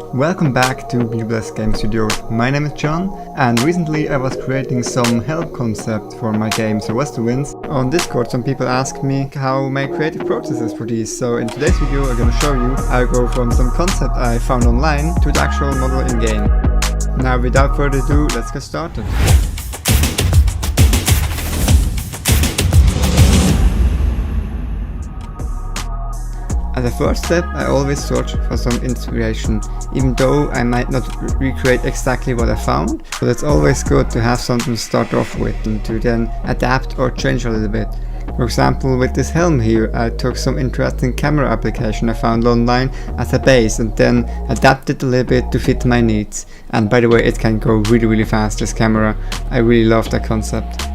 Welcome back to Blue Game Studios. My name is John, and recently I was creating some help concept for my game Sou'wester wins. On Discord some people asked me how my creative process is for these, so in today's video I'm gonna show you how I go from some concept I found online to the actual model in game. Now without further ado, let's get started. As a first step, I always search for some inspiration, even though I might not recreate exactly what I found, but it's always good to have something to start off with and to then adapt or change a little bit. For example, with this helm here, I took some interesting camera application I found online as a base and then adapted a little bit to fit my needs. And by the way, it can go really fast, this camera. I really love that concept.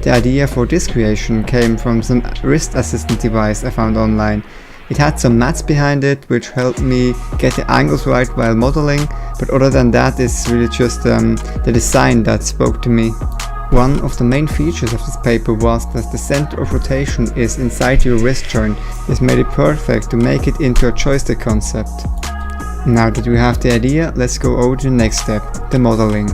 The idea for this creation came from some wrist assistant device I found online. It had some mats behind it which helped me get the angles right while modeling, but other than that it's really just the design that spoke to me. One of the main features of this paper was that the center of rotation is inside your wrist joint. This made it perfect to make it into a joystick concept. Now that we have the idea, let's go over to the next step, the modeling.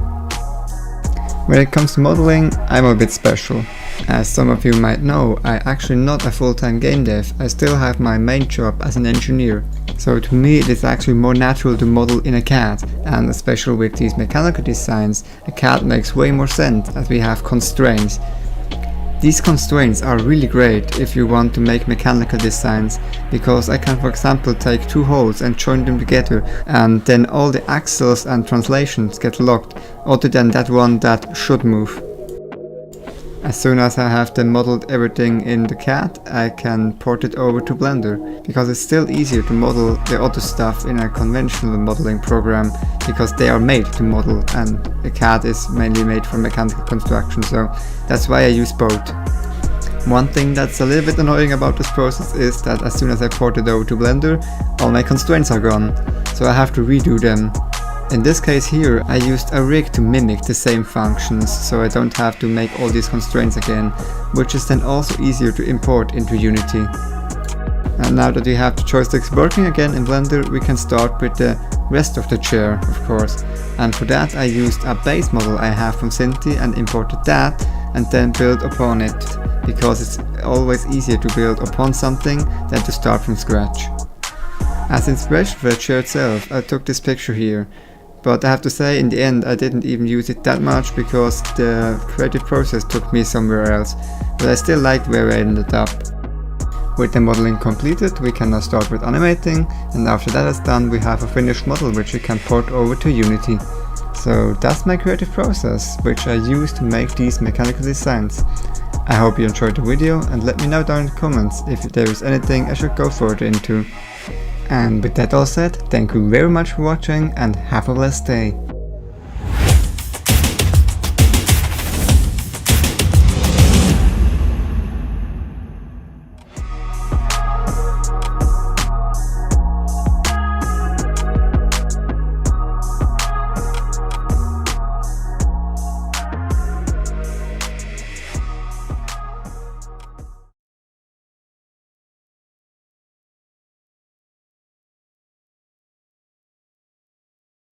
When it comes to modeling, I'm a bit special. As some of you might know, I'm actually not a full-time game dev. I still have my main job as an engineer. So to me it is actually more natural to model in a CAD, and especially with these mechanical designs, a CAD makes way more sense as we have constraints. These constraints are really great if you want to make mechanical designs, because I can for example take two holes and join them together, and then all the axles and translations get locked, other than that one that should move. As soon as I have then modeled everything in the CAD, I can port it over to Blender, because it's still easier to model the other stuff in a conventional modeling program, because they are made to model and the CAD is mainly made for mechanical construction, so that's why I use both. One thing that's a little bit annoying about this process is that as soon as I port it over to Blender, all my constraints are gone, so I have to redo them. In this case here, I used a rig to mimic the same functions, so I don't have to make all these constraints again, which is then also easier to import into Unity. And now that we have the joysticks working again in Blender, we can start with the rest of the chair, of course. And for that I used a base model I have from Cinti and imported that, and then built upon it, because it's always easier to build upon something than to start from scratch. As inspiration for the chair itself, I took this picture here. But I have to say, in the end I didn't even use it that much because the creative process took me somewhere else, but I still liked where I ended up. With the modeling completed, we can now start with animating, and after that is done we have a finished model which we can port over to Unity. So that's my creative process, which I use to make these mechanical designs. I hope you enjoyed the video, and let me know down in the comments if there is anything I should go further into. And with that all said, thank you very much for watching and have a blessed day.